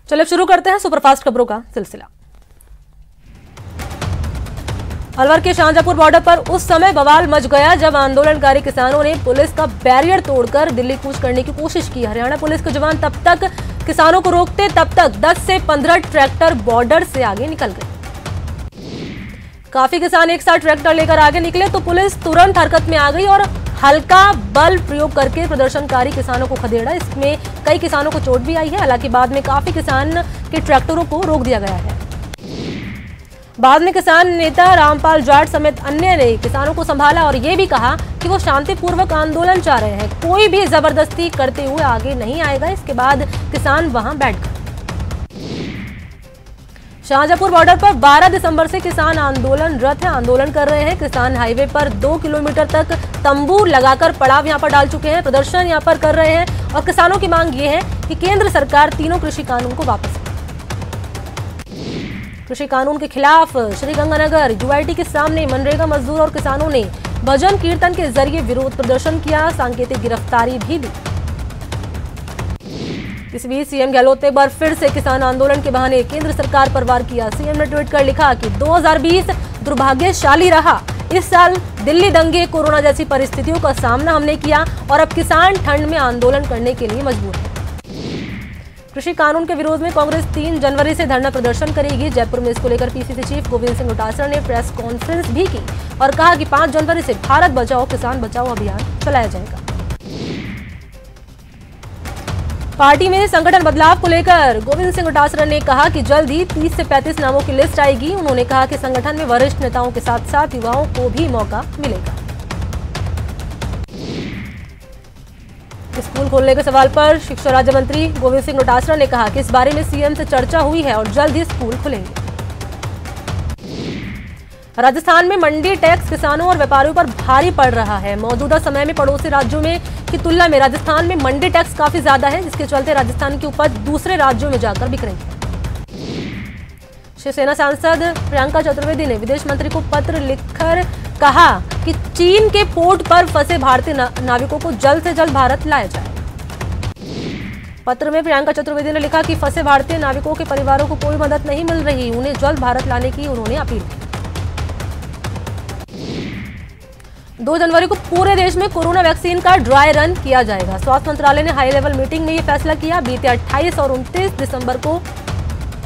चलिए शुरू करते हैं सुपरफास्ट खबरों का सिलसिला। अलवर के शाहजहांपुर बॉर्डर पर उस समय बवाल मच गया जब आंदोलनकारी किसानों ने पुलिस का बैरियर तोड़कर दिल्ली कूच करने की कोशिश की। हरियाणा पुलिस के जवान तब तक किसानों को रोकते, तब तक 10 से 15 ट्रैक्टर बॉर्डर से आगे निकल गए। काफी किसान एक साथ ट्रैक्टर लेकर आगे निकले तो पुलिस तुरंत हरकत में आ गई और हल्का बल प्रयोग करके प्रदर्शनकारी किसानों को खदेड़ा। इसमें कई किसानों को चोट भी आई है। हालांकि बाद में काफी किसान के ट्रैक्टरों को रोक दिया गया है। बाद में किसान नेता रामपाल जाट समेत अन्य ने किसानों को संभाला और ये भी कहा कि वो शांतिपूर्वक आंदोलन चाह रहे हैं, कोई भी जबरदस्ती करते हुए आगे नहीं आएगा। इसके बाद किसान वहां बैठ गए। शाहजहांपुर बॉर्डर पर 12 दिसंबर से किसान आंदोलनरत है, आंदोलन कर रहे हैं। किसान हाईवे पर 2 किलोमीटर तक तंबू लगाकर पड़ाव यहां पर डाल चुके हैं, प्रदर्शन यहां पर कर रहे हैं और किसानों की मांग ये है कि केंद्र सरकार तीनों कृषि कानून को वापस ले। कृषि कानून के खिलाफ श्रीगंगानगर यूआईटी के सामने मनरेगा मजदूर और किसानों ने भजन कीर्तन के जरिए विरोध प्रदर्शन किया, सांकेतिक गिरफ्तारी भी दी। इस बीच सीएम गहलोत ने एक बार फिर से किसान आंदोलन के बहाने केंद्र सरकार पर वार किया। सीएम ने ट्वीट कर लिखा कि 2020 दुर्भाग्यशाली रहा। इस साल दिल्ली दंगे, कोरोना जैसी परिस्थितियों का सामना हमने किया और अब किसान ठंड में आंदोलन करने के लिए मजबूर है। कृषि कानून के विरोध में कांग्रेस 3 जनवरी से धरना प्रदर्शन करेगी। जयपुर में इसको लेकर पीसीसी चीफ गोविंद सिंह डोटासरा ने प्रेस कॉन्फ्रेंस भी की और कहा कि 5 जनवरी से भारत बचाओ किसान बचाओ अभियान चलाया जाएगा। पार्टी में संगठन बदलाव को लेकर गोविंद सिंह डोटासरा ने कहा कि जल्द ही 30 से 35 नामों की लिस्ट आएगी। उन्होंने कहा कि संगठन में वरिष्ठ नेताओं के साथ साथ युवाओं को भी मौका मिलेगा। स्कूल खोलने के सवाल पर शिक्षा राज्य मंत्री गोविंद सिंह डोटासरा ने कहा कि इस बारे में सीएम से चर्चा हुई है और जल्द ही स्कूल खुलेंगे। राजस्थान में मंडी टैक्स किसानों और व्यापारियों पर भारी पड़ रहा है। मौजूदा समय में पड़ोसी राज्यों में की तुलना में राजस्थान में मंडी टैक्स काफी ज्यादा है, जिसके चलते राजस्थान की उपज दूसरे राज्यों में जाकर बिक रही है। शिवसेना सांसद प्रियंका चतुर्वेदी ने विदेश मंत्री को पत्र लिखकर कहा कि चीन के पोर्ट पर फंसे भारतीय नाविकों को जल्द से जल्द भारत लाया जाए। पत्र में प्रियंका चतुर्वेदी ने लिखा कि फंसे भारतीय नाविकों के परिवारों को कोई मदद नहीं मिल रही, उन्हें जल्द भारत लाने की उन्होंने अपील की। 2 जनवरी को पूरे देश में कोरोना वैक्सीन का ड्राई रन किया जाएगा। स्वास्थ्य मंत्रालय ने हाई लेवल मीटिंग में यह फैसला किया। बीते 28 और 29 दिसंबर को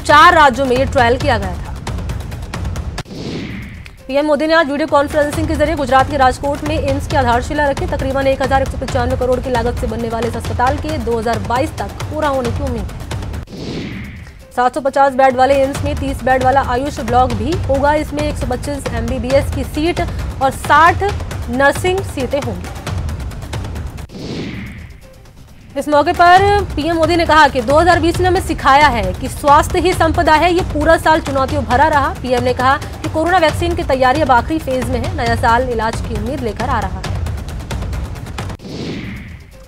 4 राज्यों में यह ट्रायल किया गया था। पीएम मोदी ने आज वीडियो कॉन्फ्रेंसिंग के जरिए गुजरात के राजकोट में एम्स की आधारशिला रखी। तकरीबन 1195 करोड़ की लागत से बनने वाले इस अस्पताल के 2022 तक पूरा होने की उम्मीद है। 750 बेड वाले एम्स में 30 बेड वाला आयुष ब्लॉक भी होगा। इसमें 125 MBBS की सीट और 60 नर्सिंग सीटें होंगी। इस मौके पर पीएम मोदी ने कहा कि 2020 ने हमें सिखाया है कि स्वास्थ्य ही संपदा है। ये पूरा साल चुनौतियों भरा रहा। पीएम ने कहा कि कोरोना वैक्सीन की तैयारी अब आखिरी फेज में है। नया साल इलाज की उम्मीद लेकर आ रहा है।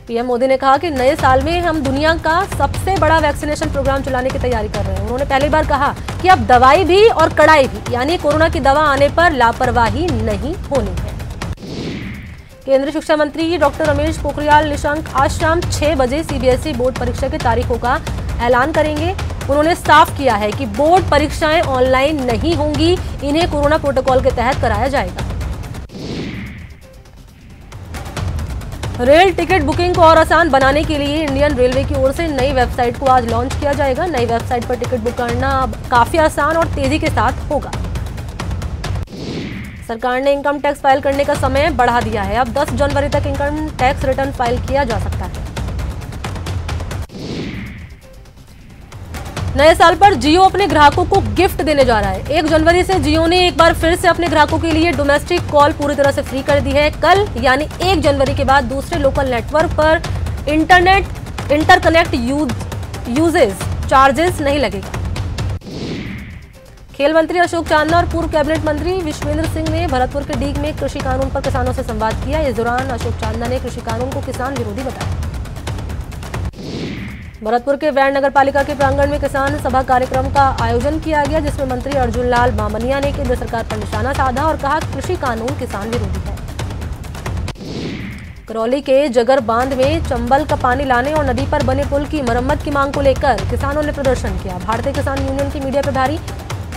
पीएम मोदी ने कहा कि नए साल में हम दुनिया का सबसे बड़ा वैक्सीनेशन प्रोग्राम चलाने की तैयारी कर रहे हैं। उन्होंने पहली बार कहा कि अब दवाई भी और कड़ाई भी, यानी कोरोना की दवा आने पर लापरवाही नहीं होनी है। केंद्रीय शिक्षा मंत्री डॉक्टर रमेश पोखरियाल निशंक आज शाम 6 बजे सीबीएसई बोर्ड परीक्षा की तारीखों का ऐलान करेंगे। उन्होंने साफ किया है कि बोर्ड परीक्षाएं ऑनलाइन नहीं होंगी, इन्हें कोरोना प्रोटोकॉल के तहत कराया जाएगा। रेल टिकट बुकिंग को और आसान बनाने के लिए इंडियन रेलवे की ओर से नई वेबसाइट को आज लॉन्च किया जाएगा। नई वेबसाइट पर टिकट बुक करना अब काफी आसान और तेजी के साथ होगा। सरकार ने इनकम टैक्स फाइल करने का समय बढ़ा दिया है। अब 10 जनवरी तक इनकम टैक्स रिटर्न फाइल किया जा सकता है। नए साल पर जियो अपने ग्राहकों को गिफ्ट देने जा रहा है। 1 जनवरी से जियो ने एक बार फिर से अपने ग्राहकों के लिए डोमेस्टिक कॉल पूरी तरह से फ्री कर दी है। कल यानी 1 जनवरी के बाद दूसरे लोकल नेटवर्क पर इंटरकनेक्ट यूजेज चार्जेस नहीं लगेगा। खेल मंत्री अशोक चांदना और पूर्व कैबिनेट मंत्री विश्वेंद्र सिंह ने भरतपुर के डीग में कृषि कानून पर किसानों से संवाद किया। इस दौरान अशोक चांदना ने कृषि कानून को किसान विरोधी बताया। भरतपुर के वैन नगर पालिका के प्रांगण में किसान सभा कार्यक्रम का आयोजन किया गया, जिसमें मंत्री अर्जुन लाल बामनिया ने केंद्र सरकार पर निशाना साधा और कहा कृषि कानून किसान विरोधी है। करौली के जगर बांध में चंबल का पानी लाने और नदी पर बने पुल की मरम्मत की मांग को लेकर किसानों ने प्रदर्शन किया। भारतीय किसान यूनियन के मीडिया प्रभारी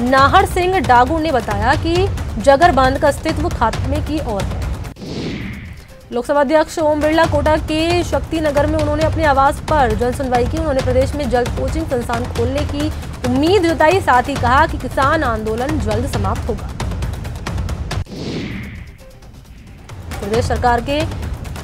नाहर सिंह डागू ने बताया कि जगर बांध का अस्तित्व खात्मे की ओर है। लोकसभा अध्यक्ष ओम बिरला कोटा के शक्ति नगर में उन्होंने अपने आवास पर जन सुनवाई की। उन्होंने प्रदेश में जल्द कोचिंग संस्थान खोलने की उम्मीद जताई, साथ ही कहा कि किसान आंदोलन जल्द समाप्त होगा। प्रदेश सरकार के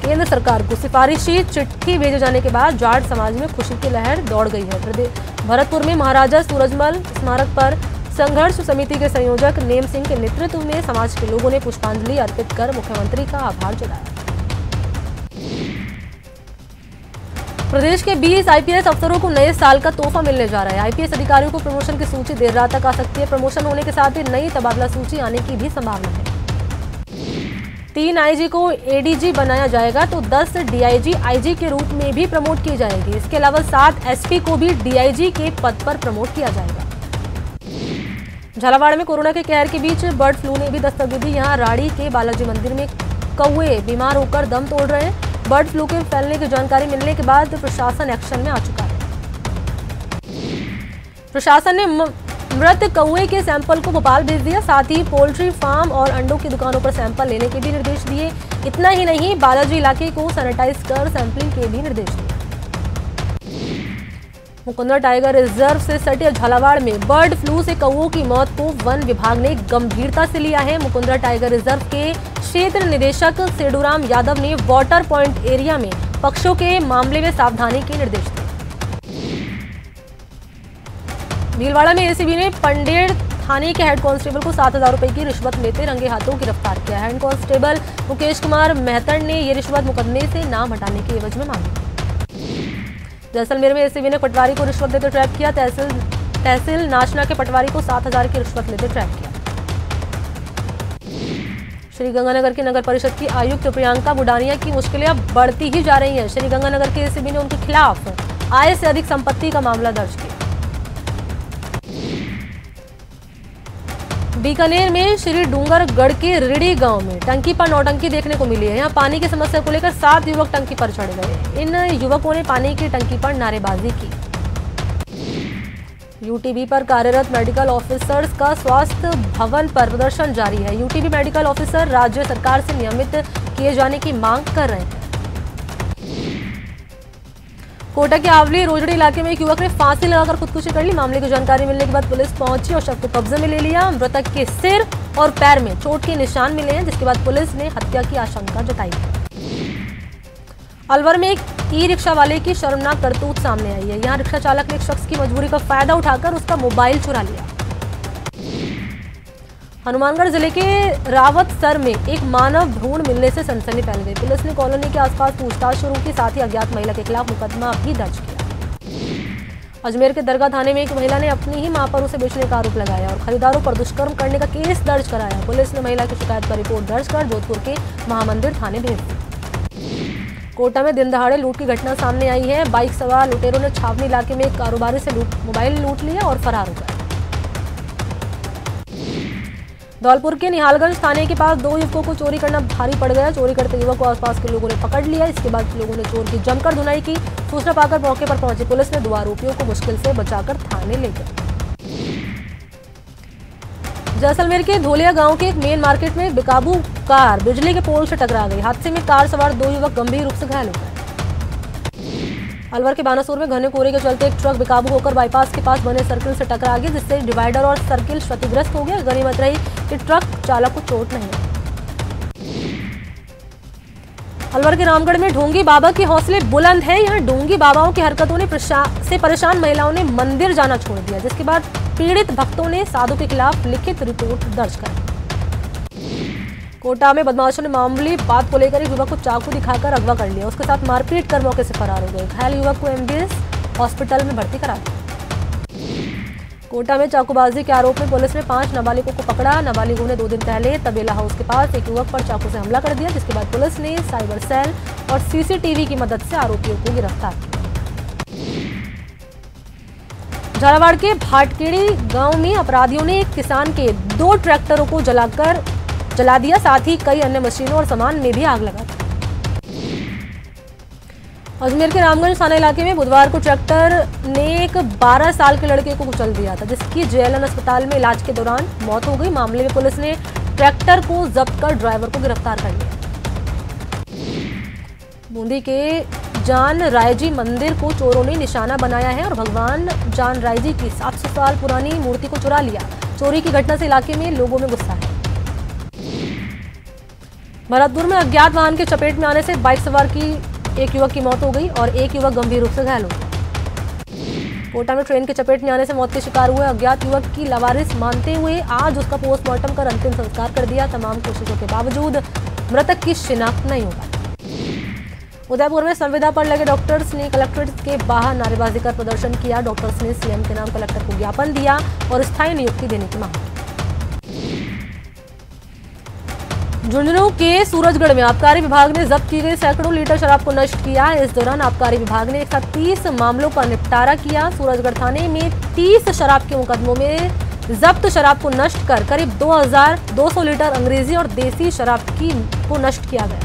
केंद्र सरकार को सिफारिशी चिट्ठी भेजे जाने के बाद जाट समाज में खुशी की लहर दौड़ गई है। भरतपुर में महाराजा सूरजमल स्मारक पर संघर्ष समिति के संयोजक नेम सिंह के नेतृत्व में समाज के लोगों ने पुष्पांजलि अर्पित कर मुख्यमंत्री का आभार जताया। प्रदेश के 20 आईपीएस अफसरों को नए साल का तोहफा मिलने जा रहा है। आईपीएस अधिकारियों को प्रमोशन की सूची देर रात तक आ सकती है। प्रमोशन होने के साथ ही नई तबादला सूची आने की भी संभावना है। 3 आईजी को एडीजी बनाया जाएगा तो 10 डीआईजी आईजी के रूप में भी प्रमोट किए जाएंगे। इसके अलावा 7 एसपी को भी डीआईजी के पद पर प्रमोट किया जाएगा। झालावाड़ में कोरोना के कहर के बीच बर्ड फ्लू ने भी दस्तक दे दी। यहाँ राड़ी के बालाजी मंदिर में कौवे बीमार होकर दम तोड़ रहे हैं। बर्ड फ्लू के फैलने की जानकारी मिलने के बाद प्रशासन एक्शन में आ चुका है। प्रशासन ने मृत कौवे के सैंपल को भोपाल भेज दिया। साथ ही पोल्ट्री फार्म और अंडों की दुकानों पर सैंपल लेने के भी निर्देश दिए। इतना ही नहीं, बालाजी इलाके को सैनिटाइज कर सैंपलिंग के भी निर्देश दिए। मुकुंदरा टाइगर रिजर्व से सटे झालावाड़ में बर्ड फ्लू से कौवों की मौत को वन विभाग ने गंभीरता से लिया है। मुकुंदरा टाइगर रिजर्व के क्षेत्र निदेशक सेडूराम यादव ने वाटर पॉइंट एरिया में पक्षियों के मामले में सावधानी के निर्देश दिए। भीलवाड़ा में एसीबी ने पंडेर थाने के हेड कांस्टेबल को 7,000 रुपए की रिश्वत लेते रंगे हाथों गिरफ्तार किया। हेड कांस्टेबल मुकेश कुमार मेहतर ने ये रिश्वत मुकदमे से नाम हटाने के एवज में मांगी। जैसलमेर में एसीबी ने पटवारी को रिश्वत देते ट्रैप किया। तहसील नाचना के पटवारी को 7,000 की रिश्वत लेते ट्रैप किया। श्रीगंगानगर की नगर परिषद की आयुक्त प्रियंका बुडानिया की मुश्किलें अब बढ़ती ही जा रही हैं। श्रीगंगानगर के एसीबी ने उनके खिलाफ आय से अधिक संपत्ति का मामला दर्ज किया। बीकानेर में श्री डूंगरगढ़ के रिड़ी गांव में टंकी पर नौटंकी देखने को मिली है। यहाँ पानी की समस्या को लेकर 7 युवक टंकी पर चढ़ गए। इन युवकों ने पानी की टंकी पर नारेबाजी की। यूटीबी पर कार्यरत मेडिकल ऑफिसर्स का स्वास्थ्य भवन पर प्रदर्शन जारी है। यूटीबी मेडिकल ऑफिसर राज्य सरकार से नियमित किए जाने की मांग कर रहे हैं। कोटा के आवली रोजड़ी इलाके में एक युवक ने फांसी लगाकर खुदकुशी कर ली। मामले की जानकारी मिलने के बाद पुलिस पहुंची और शव को कब्जे में ले लिया। मृतक के सिर और पैर में चोट के निशान मिले हैं, जिसके बाद पुलिस ने हत्या की आशंका जताई है। अलवर में एक ई रिक्शा वाले की शर्मनाक करतूत सामने आई है। यहाँ रिक्शा चालक ने एक शख्स की मजबूरी का फायदा उठाकर उसका मोबाइल चुरा लिया। हनुमानगढ़ जिले के रावतसर में एक मानव भ्रूण मिलने से सनसनी फैल गई। पुलिस ने कॉलोनी के आसपास पूछताछ शुरू की, साथ ही अज्ञात महिला के खिलाफ मुकदमा भी दर्ज किया। अजमेर के दरगाह थाने में एक महिला ने अपनी ही मां पर उसे बेचने का आरोप लगाया और खरीदारों पर दुष्कर्म करने का केस दर्ज कराया। पुलिस ने महिला की शिकायत पर रिपोर्ट दर्ज कर जोधपुर के महामंदिर थाने भेज दी। कोटा में दिन दहाड़े लूट की घटना सामने आई है। बाइक सवार लुटेरों ने छावनी इलाके में एक कारोबारी से मोबाइल लूट लिया और फरार हो गए। धौलपुर के निहालगंज थाने के पास 2 युवकों को चोरी करना भारी पड़ गया। चोरी करते युवक को आसपास के लोगों ने पकड़ लिया। इसके बाद लोगों ने चोर की जमकर धुनाई की। सूचना पाकर मौके पर पहुंची पुलिस ने 2 आरोपियों को मुश्किल से बचाकर थाने ले गई। जैसलमेर के धोलिया गांव के एक मेन मार्केट में बेकाबू कार बिजली के पोल से टकरा गई। हादसे में कार सवार 2 युवक गंभीर रूप से घायल हो गए। अलवर के बानासुर में घने कोहरे के चलते एक ट्रक बेकाबू होकर बाईपास के पास बने सर्किल से टकरा गया, जिससे डिवाइडर और सर्किल क्षतिग्रस्त हो गया। गनीमत रही कि ट्रक चालक को चोट नहीं आई। अलवर के रामगढ़ में ढोंगी बाबा के हौसले बुलंद हैं। यहाँ ढोंगी बाबाओं की हरकतों ने परेशान महिलाओं ने मंदिर जाना छोड़ दिया, जिसके बाद पीड़ित भक्तों ने साधु के खिलाफ लिखित रिपोर्ट दर्ज कर। कोटा में बदमाशों ने मामूली बात को लेकर एक युवक को चाकू दिखाकर अगवा कर लिया। उसके साथ मारपीट कर मौके से फरार हो गए। घायल युवक को एमबीएस हॉस्पिटल में भर्ती करा दिया। कोटा में चाकूबाजी के आरोप में पुलिस ने 5 नाबालिगों को पकड़ा। नाबालिगों ने 2 दिन पहले तबेला हाउस के पास एक युवक पर चाकू से हमला कर दिया, जिसके बाद पुलिस ने साइबर सेल और सीसीटीवी की मदद से आरोपियों को गिरफ्तार किया। झालावाड़ के भाटकेड़ी गांव में अपराधियों ने एक किसान के 2 ट्रैक्टरों को जला दिया, साथ ही कई अन्य मशीनों और सामान में भी आग लगा दी। अजमेर के रामगंज थाना इलाके में बुधवार को ट्रैक्टर ने एक 12 साल के लड़के को कुचल दिया था, जिसकी जेएलएन अस्पताल में इलाज के दौरान मौत हो गई। मामले में पुलिस ने ट्रैक्टर को जब्त कर ड्राइवर को गिरफ्तार कर लिया। बूंदी के जान रायजी मंदिर को चोरों ने निशाना बनाया है और भगवान जान रायजी की 700 साल पुरानी मूर्ति को चुरा लिया। चोरी की घटना से इलाके में लोगों में गुस्सा है। भरतपुर में अज्ञात वाहन के चपेट में आने से बाइक सवार की एक युवक की मौत हो गई और एक युवक गंभीर रूप से घायल हो गया। कोटा में ट्रेन के चपेट में आने से मौत के शिकार हुए अज्ञात युवक की लावारिस मानते हुए आज उसका पोस्टमार्टम कर अंतिम संस्कार कर दिया। तमाम कोशिशों के बावजूद मृतक की शिनाख्त नहीं हो पाई। उदयपुर में संविदा पर लगे डॉक्टर्स ने कलेक्ट्रेट के बाहर नारेबाजी कर प्रदर्शन किया। डॉक्टर्स ने सीएम के नाम कलेक्टर को ज्ञापन दिया और स्थायी नियुक्ति देने की मांग की। झुंझुनू के सूरजगढ़ में आबकारी विभाग ने जब्त की गई सैकड़ों लीटर शराब को नष्ट किया। इस दौरान आबकारी विभाग ने 130 मामलों का निपटारा किया। सूरजगढ़ थाने में 30 शराब के मुकदमों में जब्त शराब को नष्ट कर करीब 2200 लीटर अंग्रेजी और देसी शराब को नष्ट किया गया।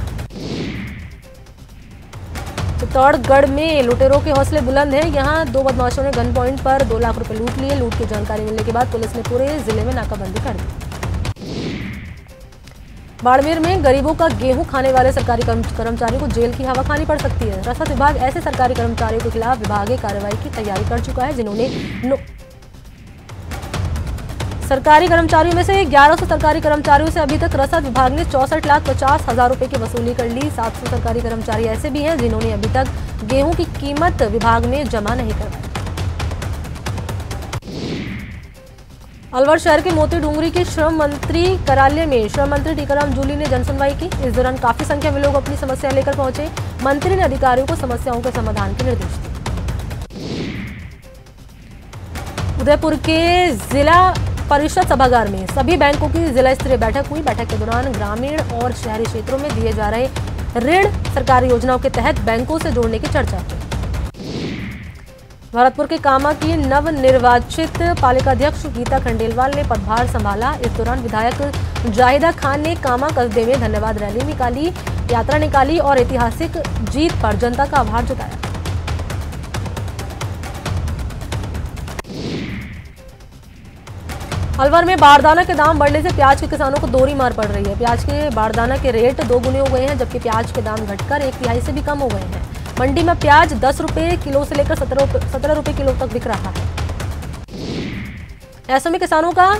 चित्तौड़गढ़ में लुटेरों के हौसले बुलंद हैं। यहां 2 बदमाशों ने गन पॉइंट पर 2 लाख रुपए लूट लिए। लूट की जानकारी मिलने के बाद पुलिस ने पूरे जिले में नाकाबंदी कर दी। बाड़मेर में गरीबों का गेहूं खाने वाले सरकारी कर्मचारियों को जेल की हवा खानी पड़ सकती है। रसद विभाग ऐसे सरकारी कर्मचारियों के खिलाफ विभागीय कार्रवाई की तैयारी कर चुका है, जिन्होंने सरकारी कर्मचारियों में से 1100 सरकारी कर्मचारियों से अभी तक रसद विभाग ने 64,50,000 रुपए की वसूली कर ली। 700 सरकारी कर्मचारी ऐसे भी हैं जिन्होंने अभी तक गेहूं की कीमत विभाग में जमा नहीं करवाई। अलवर शहर के मोती डूंगरी के श्रम मंत्री कार्यालय में श्रम मंत्री टीकाराम जूली ने जनसुनवाई की। इस दौरान काफी संख्या में लोग अपनी समस्याएं लेकर पहुंचे। मंत्री ने अधिकारियों को समस्याओं के समाधान के निर्देश दिए। उदयपुर के जिला परिषद सभागार में सभी बैंकों की जिला स्तरीय बैठक हुई। बैठक के दौरान ग्रामीण और शहरी क्षेत्रों में दिए जा रहे ऋण सरकारी योजनाओं के तहत बैंकों से जोड़ने की चर्चा हुई। भरतपुर के कामा की नवनिर्वाचित पालिकाध्यक्ष गीता खंडेलवाल ने पदभार संभाला। इस दौरान विधायक जाहिदा खान ने कामा कस्बे में धन्यवाद रैली निकाली, यात्रा निकाली और ऐतिहासिक जीत पर जनता का आभार जताया। अलवर में बारदाना के दाम बढ़ने से प्याज के किसानों को दोहरी मार पड़ रही है। प्याज के बारदाना के रेट 2 गुने हो गए हैं, जबकि प्याज के दाम घटकर 1/3 से भी कम हो गए हैं। मंडी में प्याज 10 रुपए किलो से लेकर 17 रुपए किलो तक बिक रहा है। ऐसे में किसानों का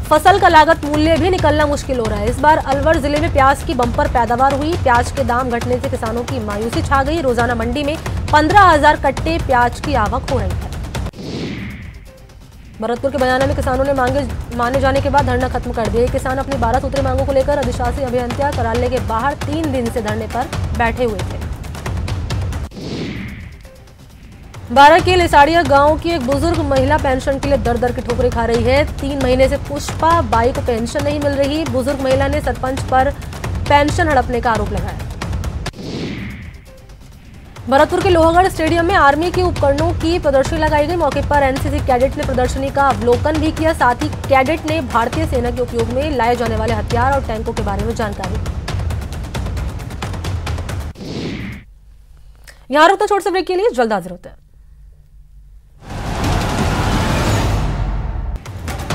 फसल का लागत मूल्य भी निकलना मुश्किल हो रहा है। इस बार अलवर जिले में प्याज की बंपर पैदावार हुई। प्याज के दाम घटने से किसानों की मायूसी छा गई। रोजाना मंडी में 15,000 कट्टे प्याज की आवक हो रही है। भरतपुर के बयाना में किसानों ने माने जाने के बाद धरना खत्म कर दिया। किसान अपनी 12 सूत्री मांगों को लेकर अधिशासी अभियंता कार्यालय के बाहर 3 दिन से धरने पर बैठे हुए थे। 12 के लिसाड़िया गांव की एक बुजुर्ग महिला पेंशन के लिए दर की ठोकरें खा रही है। 3 महीने से पुष्पा बाई को पेंशन नहीं मिल रही। बुजुर्ग महिला ने सरपंच पर पेंशन हड़पने का आरोप लगाया। भरतपुर के लोहागढ़ स्टेडियम में आर्मी के उपकरणों की प्रदर्शनी लगाई गई। मौके पर एनसीसी कैडेट ने प्रदर्शनी का अवलोकन भी किया। साथ ही कैडेट ने भारतीय सेना के उपयोग में लाए जाने वाले हथियार और टैंकों के बारे में जानकारी दी। यहां रुकते छोटे से ब्रेक के लिए, जल्द हाजिर होते हैं।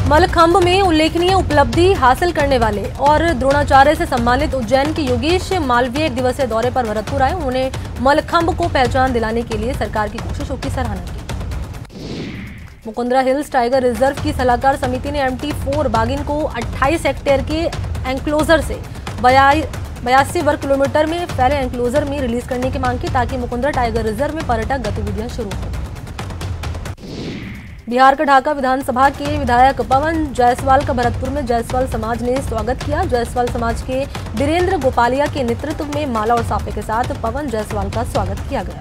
मलखंभ में उल्लेखनीय उपलब्धि हासिल करने वाले और द्रोणाचार्य से सम्मानित उज्जैन के योगेश मालवीय 1 दिवसीय दौरे पर भरतपुर आए। उन्होंने मलखंभ को पहचान दिलाने के लिए सरकार की कोशिशों की सराहना की। मुकुंदरा हिल्स टाइगर रिजर्व की सलाहकार समिति ने MT4 बाघिन को 28 हेक्टेयर के एंक्लोजर से 82 वर्ग किलोमीटर में फैले एंक्लोजर में रिलीज करने की मांग की, ताकि मुकुंदरा टाइगर रिजर्व में पर्यटक गतिविधियां शुरू हों। बिहार के ढाका विधानसभा के विधायक पवन जायसवाल का भरतपुर में जायसवाल समाज ने स्वागत किया। जायसवाल समाज के वीरेंद्र गोपालिया के नेतृत्व में माला और साफे के साथ पवन जायसवाल का स्वागत किया गया।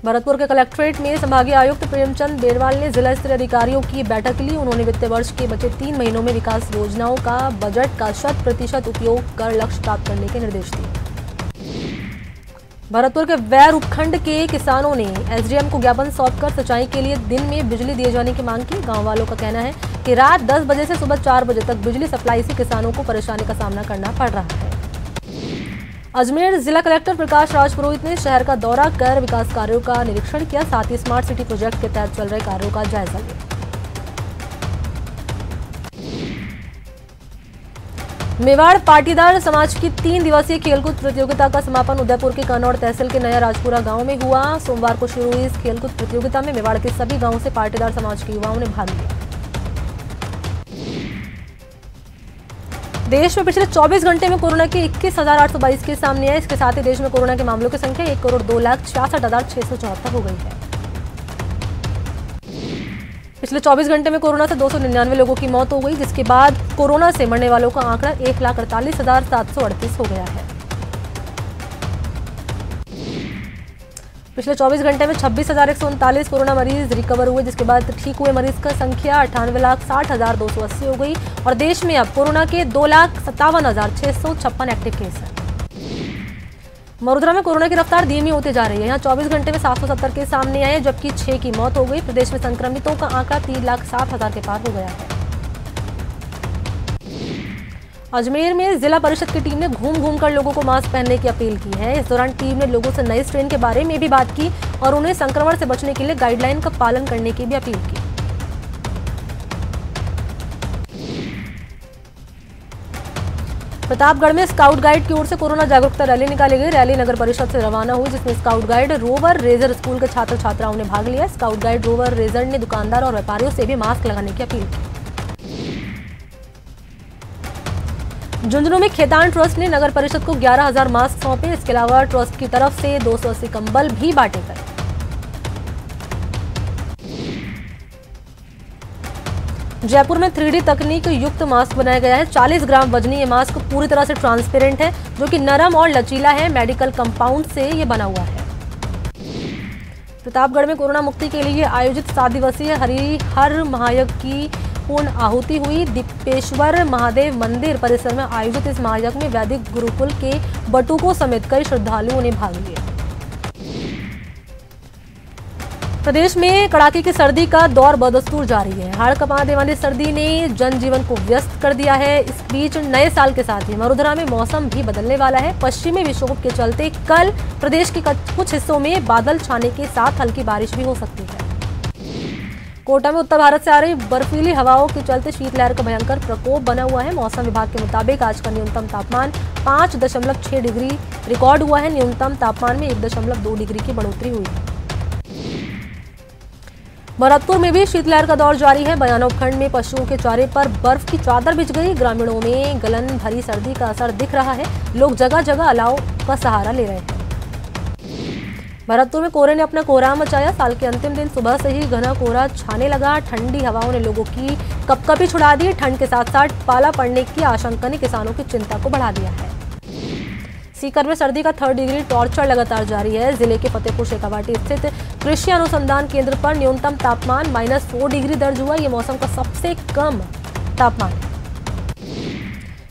भरतपुर के कलेक्ट्रेट में संभागीय आयुक्त प्रेमचंद बेरवाल ने जिला स्तरीय अधिकारियों की बैठक ली। उन्होंने वित्तीय वर्ष के बचे 3 महीनों में विकास योजनाओं का बजट का 100% उपयोग कर लक्ष्य प्राप्त करने के निर्देश दिए। भरतपुर के वैर उपखंड के किसानों ने एसडीएम को ज्ञापन सौंपकर सिंचाई के लिए दिन में बिजली दिए जाने की मांग की। गांव वालों का कहना है कि रात 10 बजे से सुबह 4 बजे तक बिजली सप्लाई से किसानों को परेशानी का सामना करना पड़ रहा है। अजमेर जिला कलेक्टर प्रकाश राज पुरोहित ने शहर का दौरा कर विकास कार्यों का निरीक्षण किया, साथ ही स्मार्ट सिटी प्रोजेक्ट के तहत चल रहे कार्यों का जायजा लिया। मेवाड़ पाटीदार समाज की 3 दिवसीय खेलकूद प्रतियोगिता का समापन उदयपुर के कन्नौर तहसील के नया राजपुरा गांव में हुआ। सोमवार को शुरू हुई इस खेलकूद प्रतियोगिता में मेवाड़ के सभी गांवों से पाटीदार समाज के युवाओं ने भाग लिया। देश में पिछले 24 घंटे में कोरोना के 21,822 केस सामने आए। इसके साथ ही देश में कोरोना के मामलों की संख्या 1,02,66,674 हो गई है। पिछले 24 घंटे में कोरोना से 299 लोगों की मौत हो गई, जिसके बाद कोरोना से मरने वालों का आंकड़ा 1,48,738 हो गया है। पिछले 24 घंटे में 26,139 कोरोना मरीज रिकवर हुए, जिसके बाद ठीक हुए मरीज का संख्या 98,60,280 हो गई और देश में अब कोरोना के 2,57,656 एक्टिव केस हैं। मरुधरा में कोरोना की रफ्तार धीमी होते जा रही है। यहाँ 24 घंटे में 770 केस सामने आए, जबकि 6 की मौत हो गई। प्रदेश में संक्रमितों का आंकड़ा 3,07,000 के पार हो गया है। अजमेर में जिला परिषद की टीम ने घूम कर लोगों को मास्क पहनने की अपील की है। इस दौरान टीम ने लोगों से नए स्ट्रेन के बारे में भी बात की और उन्हें संक्रमण से बचने के लिए गाइडलाइन का पालन करने की भी अपील की। प्रतापगढ़ में स्काउट गाइड की ओर से कोरोना जागरूकता रैली निकाली गई। रैली नगर परिषद से रवाना हुई, जिसमें scout guide rover ranger school के छात्र छात्राओं ने भाग लिया। स्काउट गाइड रोवर रेजर ने दुकानदार और व्यापारियों से भी मास्क लगाने की अपील की। झुंझुनू में खेतान ट्रस्ट ने नगर परिषद को 11,000 मास्क सौंपे। इसके अलावा ट्रस्ट की तरफ से 280 कंबल भी बांटे गए। जयपुर में 3D तकनीक युक्त मास्क बनाया गया है। 40 ग्राम वजनी ये मास्क पूरी तरह से ट्रांसपेरेंट है, जो कि नरम और लचीला है। मेडिकल कंपाउंड से ये बना हुआ है। प्रतापगढ़ में कोरोना मुक्ति के लिए आयोजित 7 दिवसीय हर महायज्ञ की पूर्ण आहुति हुई। दीपेश्वर महादेव मंदिर परिसर में आयोजित इस महायज्ञ में वैदिक गुरुकुल के बटुकों समेत कई श्रद्धालुओं ने भाग लिया। प्रदेश में कड़ाके की सर्दी का दौर बदस्तूर जारी है। हाड़ कंपाने वाली सर्दी ने जनजीवन को व्यस्त कर दिया है। इस बीच नए साल के साथ ही मरुधरा में मौसम भी बदलने वाला है। पश्चिमी विक्षोभ के चलते कल प्रदेश के कुछ हिस्सों में बादल छाने के साथ हल्की बारिश भी हो सकती है। कोटा में उत्तर भारत से आ रही बर्फीली हवाओं के चलते शीतलहर का भयंकर प्रकोप बना हुआ है। मौसम विभाग के मुताबिक आज का न्यूनतम तापमान 5.6 डिग्री रिकॉर्ड हुआ है। न्यूनतम तापमान में 1.2 डिग्री की बढ़ोतरी हुई है। भरतपुर में भी शीतलहर का दौर जारी है। बयाना उपखंड में पशुओं के चारे पर बर्फ की चादर बिछ गई। ग्रामीणों में गलन भरी सर्दी का असर दिख रहा है। लोग जगह जगह अलाव का सहारा ले रहे हैं। भरतपुर में कोहरे ने अपना कोहराम मचाया। साल के अंतिम दिन सुबह से ही घना कोहरा छाने लगा। ठंडी हवाओं ने लोगों की कपकपी छुड़ा दी। ठंड के साथ साथ पाला पड़ने की आशंका ने किसानों की चिंता को बढ़ा दिया है। सीकर में सर्दी का 3rd डिग्री टॉर्चर लगातार जारी है। जिले के फतेहपुर शेखावाटी स्थित कृषि अनुसंधान केंद्र पर न्यूनतम तापमान -4 डिग्री दर्ज हुआ। ये मौसम का सबसे कम तापमान है।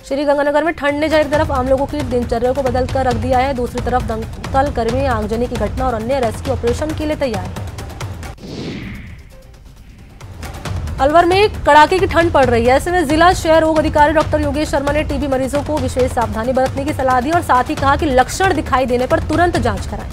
श्रीगंगानगर में ठंड ने जहाँ एक तरफ आम लोगों की दिनचर्या को बदल कर रख दिया है, दूसरी तरफ दमकल कर्मी आगजनी की घटना और अन्य रेस्क्यू ऑपरेशन के लिए तैयार है। अलवर में कड़ाके की ठंड पड़ रही है। ऐसे में जिला क्षय रोग अधिकारी डॉक्टर योगेश शर्मा ने टीबी मरीजों को विशेष सावधानी बरतने की सलाह दी और साथ ही कहा कि लक्षण दिखाई देने पर तुरंत जांच कराएं।